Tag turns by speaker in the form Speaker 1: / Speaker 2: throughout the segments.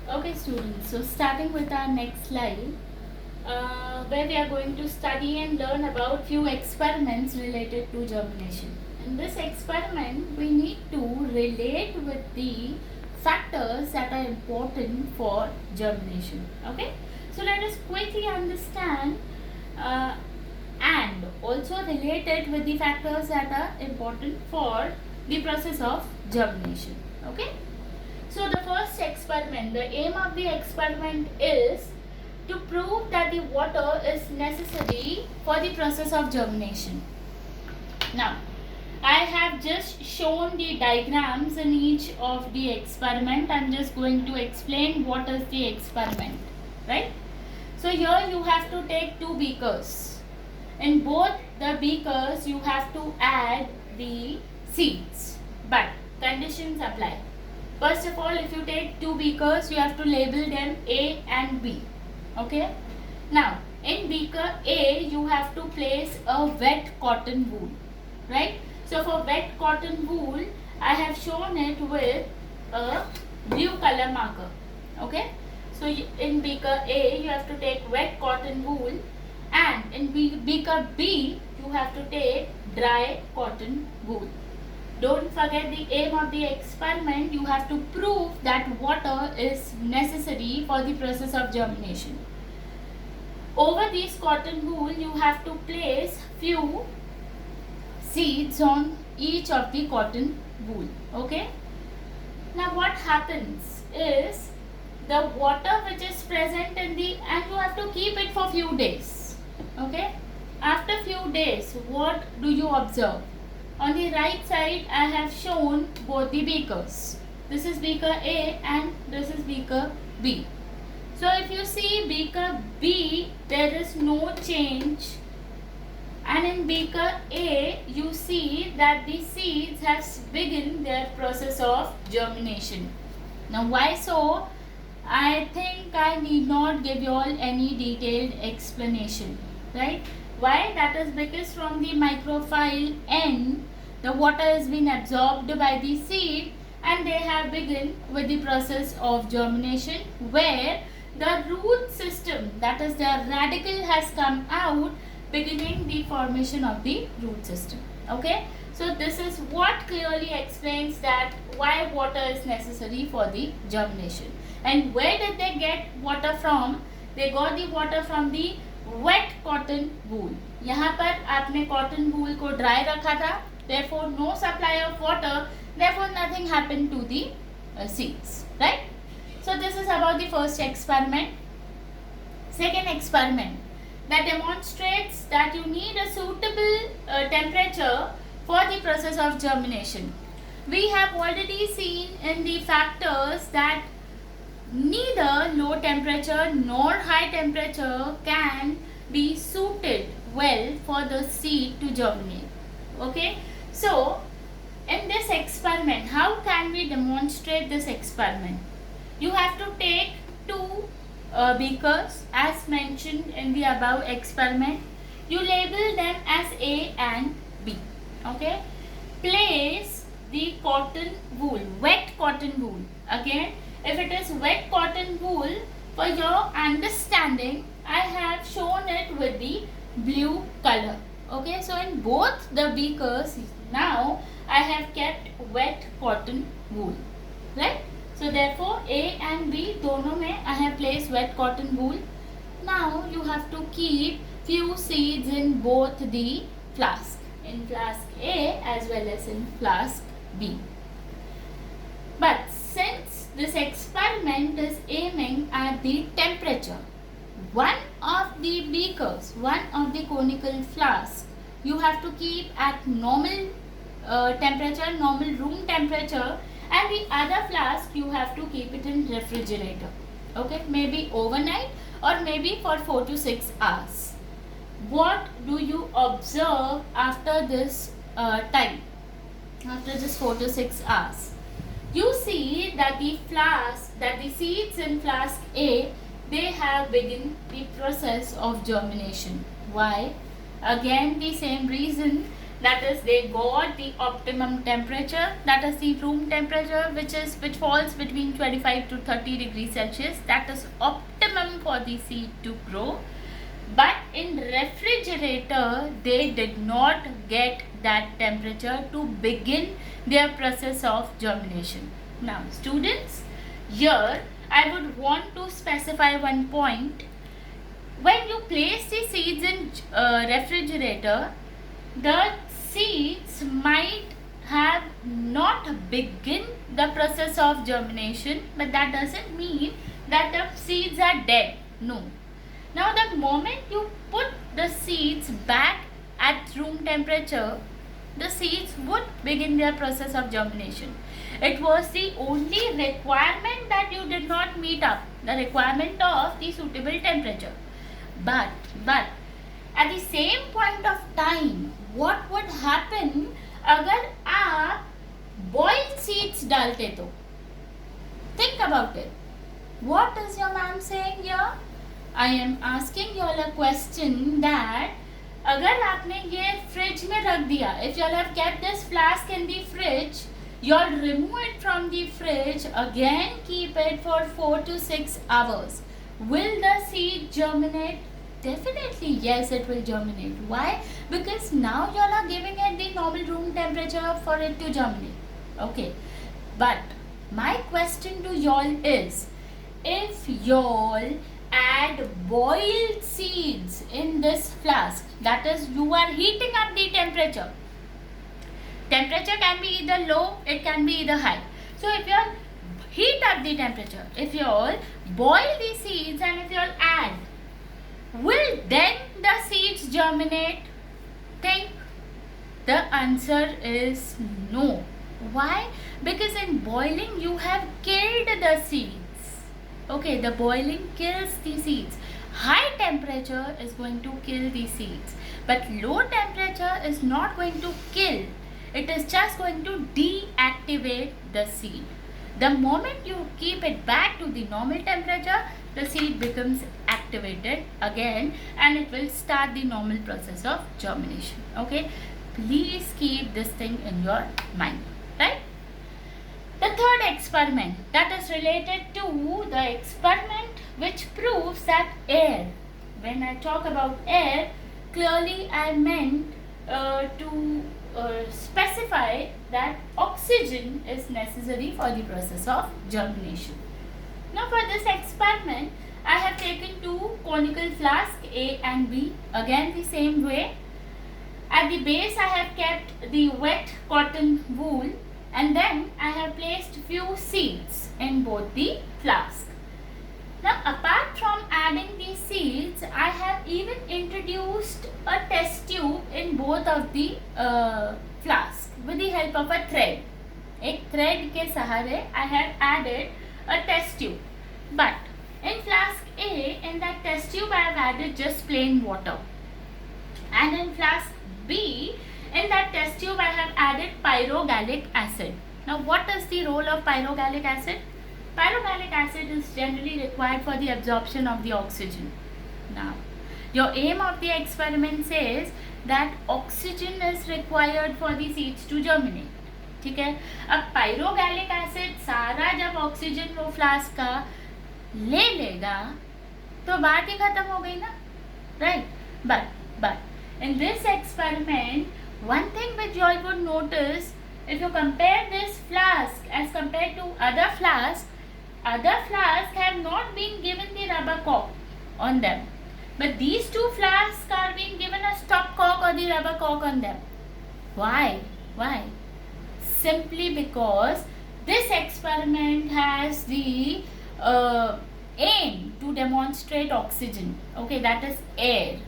Speaker 1: Okay students, so starting with our next slide, where we are going to study and learn about few experiments related to germination. In this experiment, we need to relate with the factors that are important for germination. Okay, so let us quickly understand uh, and also relate it with the factors that are important for the process of germination. Okay. So the first experiment, the aim of the experiment is to prove that the water is necessary for the process of germination. Now, I have just shown the diagrams in each of the experiment. I'm just going to explain what is the experiment, right? So here you have to take two beakers. In both the beakers, you have to add the seeds, but conditions apply. First of all, if you take two beakers, you have to label them A and B. Okay. Now, in beaker A, you have to place a wet cotton wool. Right. So, for wet cotton wool, I have shown it with a blue color marker. Okay. So, in beaker A, you have to take wet cotton wool, and in beaker B, you have to take dry cotton wool. Don't forget the aim of the experiment. You have to prove that water is necessary for the process of germination. Over this cotton wool, you have to place few seeds on each of the cotton wool. Okay. Now what happens is the water which is present in the, and you have to keep it for few days. Okay. After few days, what do you observe? On the right side, I have shown both the beakers. This is beaker A and this is beaker B. So if you see beaker B, there is no change. And in beaker A, you see that the seeds have begun their process of germination. Now why so? I think I need not give you all any detailed explanation, right? Why? That is because from the microfile N, the water has been absorbed by the seed and they have begun with the process of germination, where the root system, that is the radicle, has come out, beginning the formation of the root system. Okay. So this is what clearly explains that why water is necessary for the germination. And where did they get water from? They got the water from the wet cotton wool. यहाँ पर आपने cotton wool को dry रखा था, therefore no supply of water, therefore nothing happened to the seeds, right? So this is about the first experiment. Second experiment that demonstrates that you need a suitable temperature for the process of germination. We have already seen in the factors that neither low temperature nor high temperature can be suited well for the seed to germinate. Okay. So, in this experiment, how can we demonstrate this experiment? You have to take two beakers as mentioned in the above experiment. You label them as A and B. Okay. Place the cotton wool, wet cotton wool. Again, if it is wet cotton wool, for your understanding, I have shown it with the blue color. Okay, so in both the beakers, now I have kept wet cotton wool, right? So therefore, A and B, दोनों में I have placed wet cotton wool. Now you have to keep few seeds in both the flask, in flask A as well as in flask B. But since this experiment is aiming at the temperature, one of the beakers, one of the conical flasks, you have to keep at normal temperature, normal room temperature, and the other flask you have to keep it in refrigerator. Okay, maybe overnight or maybe for 4 to 6 hours. What do you observe after this time? After this 4 to 6 hours, you see that the flask, that the seeds in flask A, they have begun the process of germination. Why? Again, the same reason that is they got the optimum temperature, that is the room temperature which falls between 25 to 30 degrees Celsius. That is optimum for the seed to grow. But in refrigerator they did not get that temperature to begin their process of germination. Now students, here I would want to specify one point. When you place the seeds in refrigerator, the seeds might have not begin the process of germination, but that doesn't mean that the seeds are dead. No. Now the moment you put the seeds back at room temperature, the seeds would begin their process of germination. It was the only requirement that you did not meet up, the requirement of the suitable temperature. But at the same point of time, what would happen अगर आप boiled seeds डालते तो? Think about it. What is your ma'am saying here? I am asking you all a question that अगर आपने ये fridge में रख दिया, if you all have kept this flask in the fridge, you all remove it from the fridge, again keep it for 4 to 6 hours. Will the seed germinate? Definitely yes, it will germinate. Why? Because now you all are giving it the normal room temperature for it to germinate. Okay. But my question to y'all is, if y'all add boiled seeds in this flask, that is you are heating up the temperature. Temperature can be either low, it can be either high. So if you all heat up the temperature, if you all boil the seeds and if you all add, will then the seeds germinate? Think. The answer is no. Why? Because in boiling you have killed the seeds. Okay, the boiling kills the seeds. High temperature is going to kill the seeds, but low temperature is not going to kill. It is just going to deactivate the seed. The moment you keep it back to the normal temperature, the seed becomes activated again and it will start the normal process of germination. Okay, please keep this thing in your mind, right? The third experiment that is related to the experiment which proves that air, when I talk about air, clearly I meant to specify that oxygen is necessary for the process of germination. Now for this experiment, I have taken two conical flasks A and B, again the same way. At the base I have kept the wet cotton wool, and then I have placed few seeds in both the flasks. Now apart from adding these seeds, I have even introduced a test tube in both of the flasks with the help of a thread. एक thread के सहारे I have added a test tube. But in flask A, in that test tube I have added just plain water. And in flask B, in that test tube I have added pyrogallic acid. Now what is the role of pyrogallic acid? Pyrogallic acid is generally required for the absorption of the oxygen. Now your aim of the experiment says that oxygen is required for the seeds to germinate. ठीक है, अब pyrogallic acid सारा जब oxygen वो flask का ले लेगा तो बात ही खत्म हो गई ना, right? But in this experiment, one thing which you all would notice, if you compare this flask as compared to other flasks have not been given the rubber cork on them, but these two flasks are being given a stop cork or the rubber cork on them. Why? Simply because this experiment has the aim to demonstrate oxygen. Okay, that is air.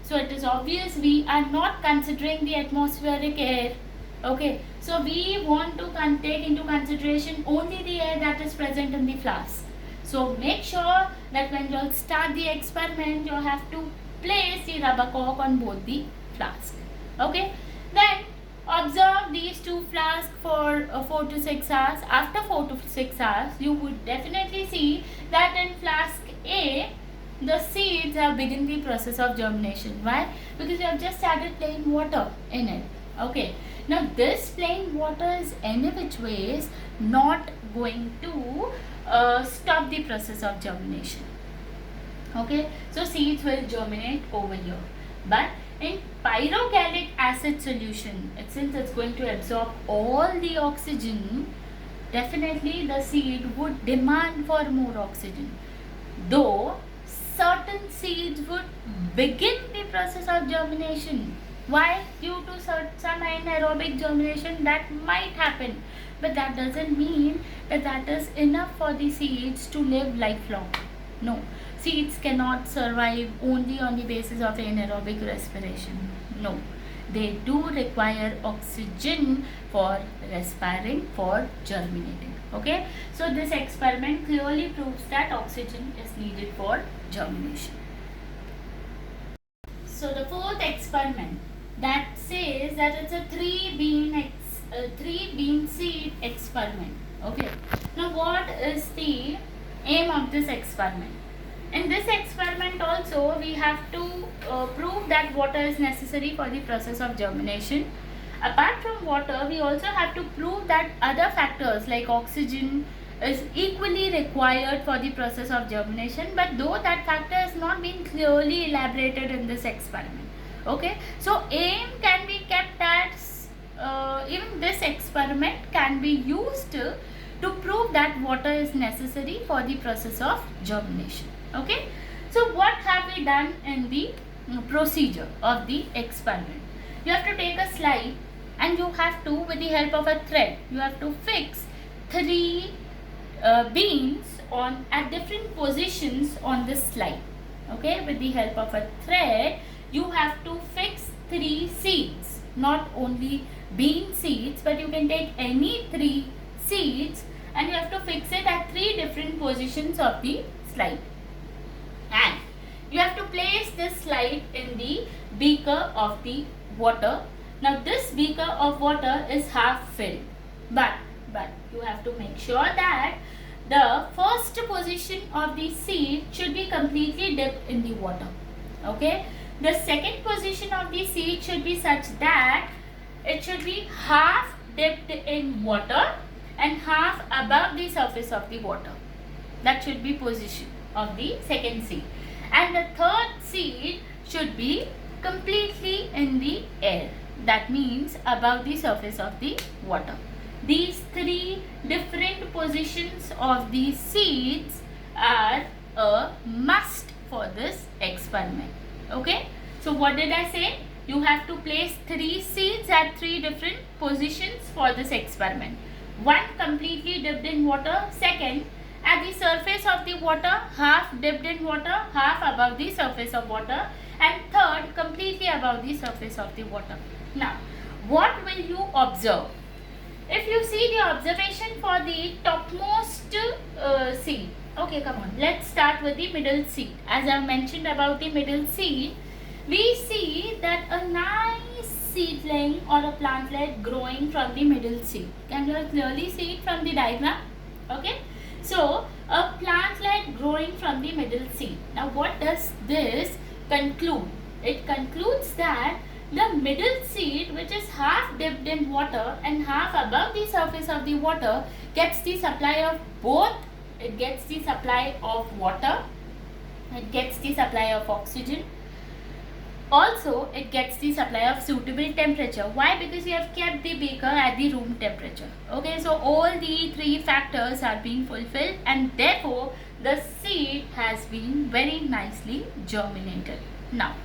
Speaker 1: So it is obvious we are not considering the atmospheric air. Okay, so we want to take into consideration only the air that is present in the flask. So make sure that when you start the experiment, you have to place the rubber cork on both the flasks. Okay, then observe these two flasks for 4 to 6 hours. After 4 to 6 hours, you would definitely see that in flask A, the seeds have begun the process of germination. Why? Because you have just added plain water in it. Okay, now this plain water is any which ways not going to stop the process of germination. Okay, so seeds will germinate over here, but in pyrogallic acid solution, since it's going to absorb all the oxygen, definitely the seed would demand for more oxygen, though certain seeds would begin the process of germination. Why? Due to some anaerobic germination that might happen, but that doesn't mean that that is enough for the seeds to live lifelong. No, seeds cannot survive only on the basis of anaerobic respiration. No, they do require oxygen for respiring, for germinating. Okay, so this experiment clearly proves that oxygen is needed for germination. So the fourth experiment that says that it's a three bean seed experiment. Okay, now what is the aim of this experiment? In this experiment also we have to prove that water is necessary for the process of germination. Apart from water, we also have to prove that other factors like oxygen is equally required for the process of germination, but though that factor has not been clearly elaborated in this experiment. Okay, so aim can be kept as even this experiment can be used to prove that water is necessary for the process of germination. Okay, so what have we done in the procedure of the experiment? You have to take a slide and you have to, with the help of a thread, you have to fix three beans on at different positions on this slide. Okay, with the help of a thread you have to fix three seeds, not only bean seeds, but you can take any three seeds and you have to fix it at three different positions of the slide, and you have to place this slide in the beaker of the water. Now this beaker of water is half filled, but you have to make sure that the first position of the seed should be completely dipped in the water. Okay, the second position of the seed should be such that it should be half dipped in water and half above the surface of the water. That should be position of the second seed, and the third seed should be completely in the air. That means above the surface of the water. These three different positions of the seeds are a must for this experiment. Okay, so what did I say? You have to place three seeds at three different positions for this experiment. One completely dipped in water, second at the surface of the water, half dipped in water, half above the surface of water, and third completely above the surface of the water. Now, what will you observe? If you see the observation for the topmost seed, okay, come on, let's start with the middle seed. As I mentioned about the middle seed, we see that a nice seedling or a plantlet growing from the middle seed. Can you clearly see it from the diagram? Okay, so a plantlet growing from the middle seed. Now what does this conclude? It concludes that the middle seed, which is half dipped in water and half above the surface of the water, gets the supply of both. It gets the supply of water, it gets the supply of oxygen, also it gets the supply of suitable temperature. Why? Because you have kept the beaker at the room temperature. Okay, so all the three factors are being fulfilled, and therefore the seed has been very nicely germinated. Now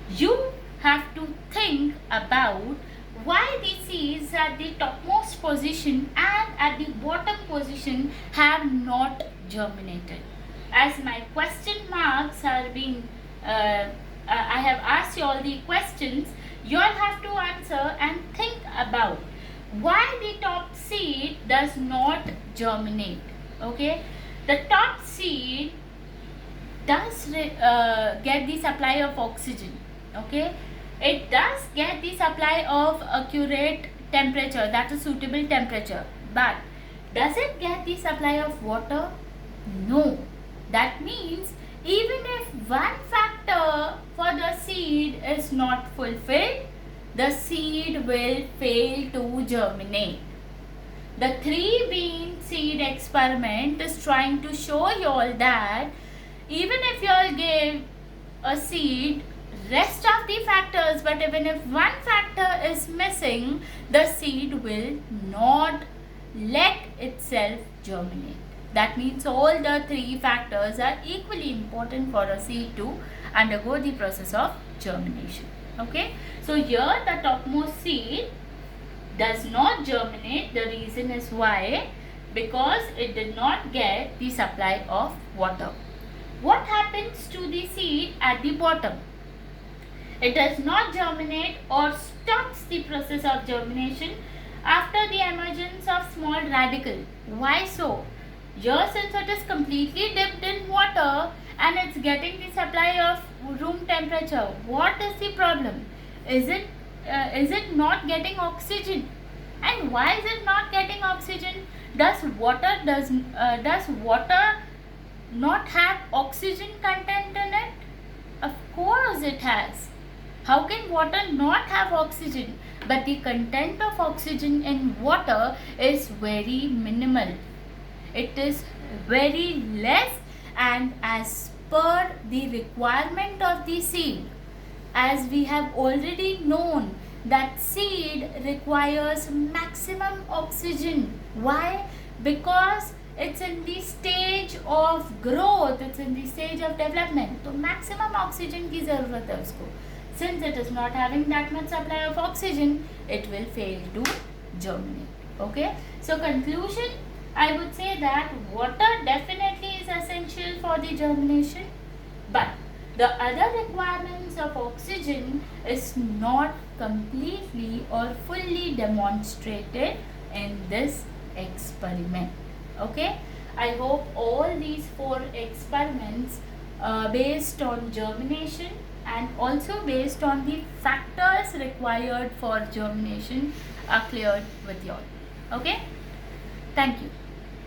Speaker 1: you have to think about why the seeds at the topmost position and at the bottom position have not germinated. As my question marks are being I have asked you all the questions, you all have to answer and think about why the top seed does not germinate. Okay, the top seed does get the supply of oxygen. Okay, it does get the supply of accurate temperature, that is suitable temperature, but does it get the supply of water? No. That means even if one factor for the seed is not fulfilled, the seed will fail to germinate. The 3 bean seed experiment is trying to show you all that even if you all give a seed rest of the factors, but even if one factor is missing, the seed will not let itself germinate. That means all the 3 factors are equally important for a seed to undergo the process of germination. Okay, so here the topmost seed does not germinate. The reason is why? Because it did not get the supply of water. What happens to the seed at the bottom? It does not germinate or stops the process of germination after the emergence of small radicle. Why so? Here, since it is completely dipped in water and it's getting the supply of room temperature, what is the problem? Is it not getting oxygen? And why is it not getting oxygen? Does water not have oxygen content in it? Of course it has. How can water not have oxygen? But the content of oxygen in water is very minimal. It is very less, and as per the requirement of the seed, as we have already known that seed requires maximum oxygen. Why? Because it's in the stage of growth, it's in the stage of development. तो maximum oxygen की ज़रूरत है उसको. Since it is not having that much supply of oxygen, it will fail to germinate. Okay. So conclusion, I would say that water definitely is essential for the germination, but the other requirements of oxygen is not completely or fully demonstrated in this experiment. Okay, I hope all these 4 experiments based on germination and also based on the factors required for germination are cleared with you all. Okay, thank you.